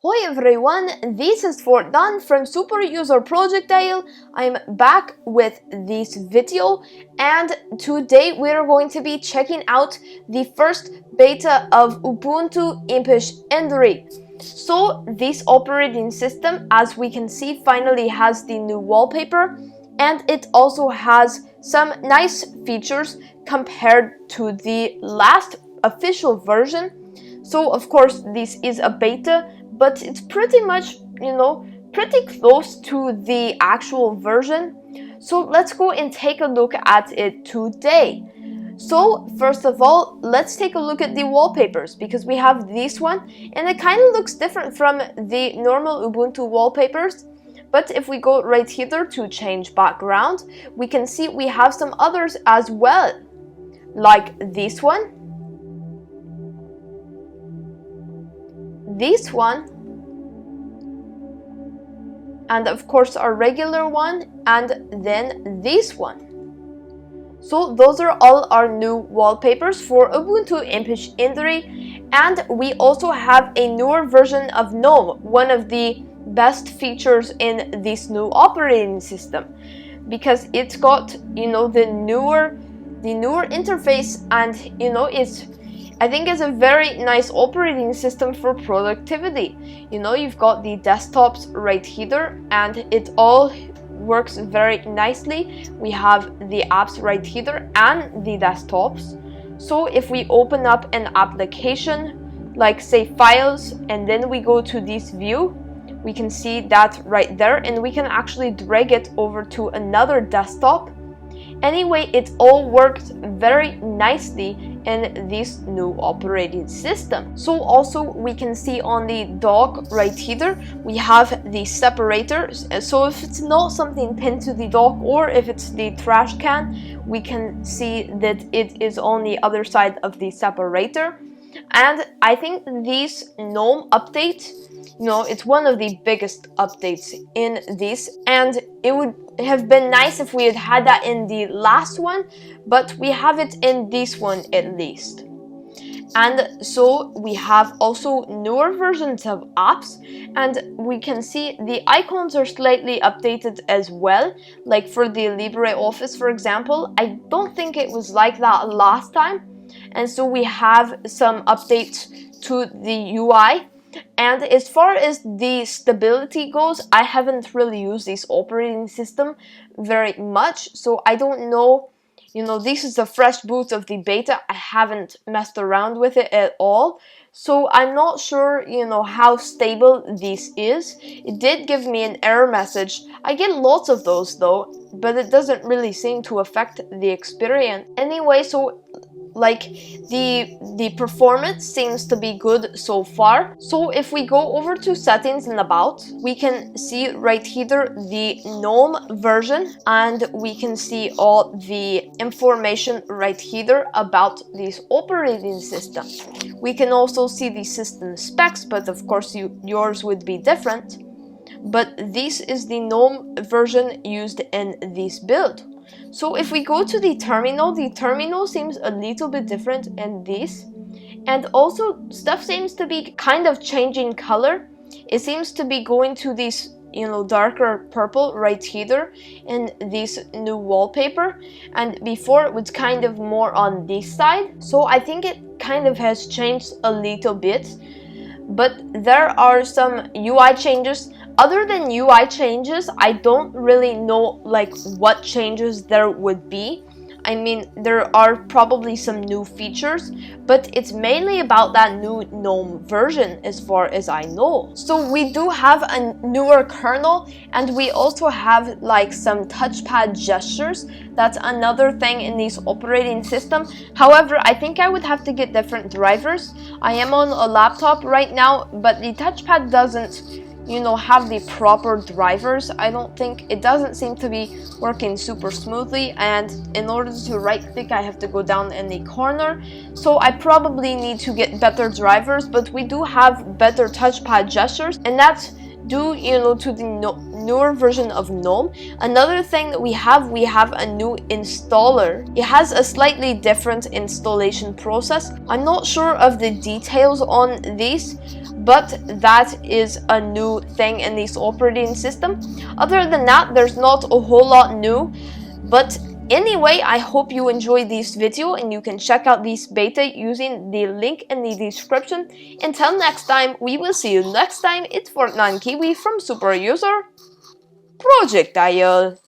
Hi everyone, this is Fortnon from Superuser projectile. I'm back with this video and today we're going to be checking out the first beta of Ubuntu Impish Indri. So this operating system, as we can see, finally has the new wallpaper, and it also has some nice features compared to the last official version. So of course this is a beta, but it's pretty much, pretty close to the actual version. So let's go and take a look at it today. So first of all, let's take a look at the wallpapers, because we have this one and it kind of looks different from the normal Ubuntu wallpapers. But if we go right here to change background, we can see we have some others as well, like this one, this one, and of course our regular one, and then this one. So those are all our new wallpapers for Ubuntu Impish Indri, and we also have a newer version of GNOME, one of the best features in this new operating system, because it's got the newer interface, and I think it's a very nice operating system for productivity. You've got the desktops right here and it all works very nicely. We have the apps right here and the desktops. So if we open up an application, like say files, and then we go to this view, we can see that right there, and we can actually drag it over to another desktop. Anyway, it all works very nicely in this new operating system. So also we can see on the dock right here, we have the separators. So if it's not something pinned to the dock, or if it's the trash can, we can see that it is on the other side of the separator. And I think this GNOME update, it's one of the biggest updates in this, and it would have been nice if we had had that in the last one, but we have it in this one at least. And so we have also newer versions of apps, and we can see the icons are slightly updated as well, like for the LibreOffice, for example. I don't think it was like that last time, and so we have some updates to the UI. And as far as the stability goes, I haven't really used this operating system very much, so I don't know. This is a fresh boot of the beta. I haven't messed around with it at all, so I'm not sure how stable this is. It did give me an error message. I get lots of those though, but it doesn't really seem to affect the experience. Anyway, so the performance seems to be good so far. So if we go over to settings and about, we can see right here the GNOME version, and we can see all the information right here about this operating system. We can also see the system specs, but of course yours would be different. But this is the GNOME version used in this build. So if we go to the terminal seems a little bit different in this, and also stuff seems to be kind of changing color. It seems to be going to this darker purple right here in this new wallpaper, and before it was kind of more on this side. So I think it kind of has changed a little bit, but there are some UI changes. Other than UI changes, I don't really know what changes there would be. I mean, there are probably some new features, but it's mainly about that new GNOME version as far as I know. So we do have a newer kernel, and we also have some touchpad gestures. That's another thing in this operating system. However, I think I would have to get different drivers. I am on a laptop right now, but the touchpad doesn't have the proper drivers. I don't think it doesn't seem to be working super smoothly, and in order to right click I have to go down in the corner, so I probably need to get better drivers. But we do have better touchpad gestures, and that's due, to the newer version of GNOME. Another thing that we have a new installer. It has a slightly different installation process. I'm not sure of the details on these, but that is a new thing in this operating system. Other than that, there's not a whole lot new, but anyway, I hope you enjoyed this video and you can check out this beta using the link in the description. Until next time, we will see you next time. It's Fortnon Kiwi from Superuser Project IL.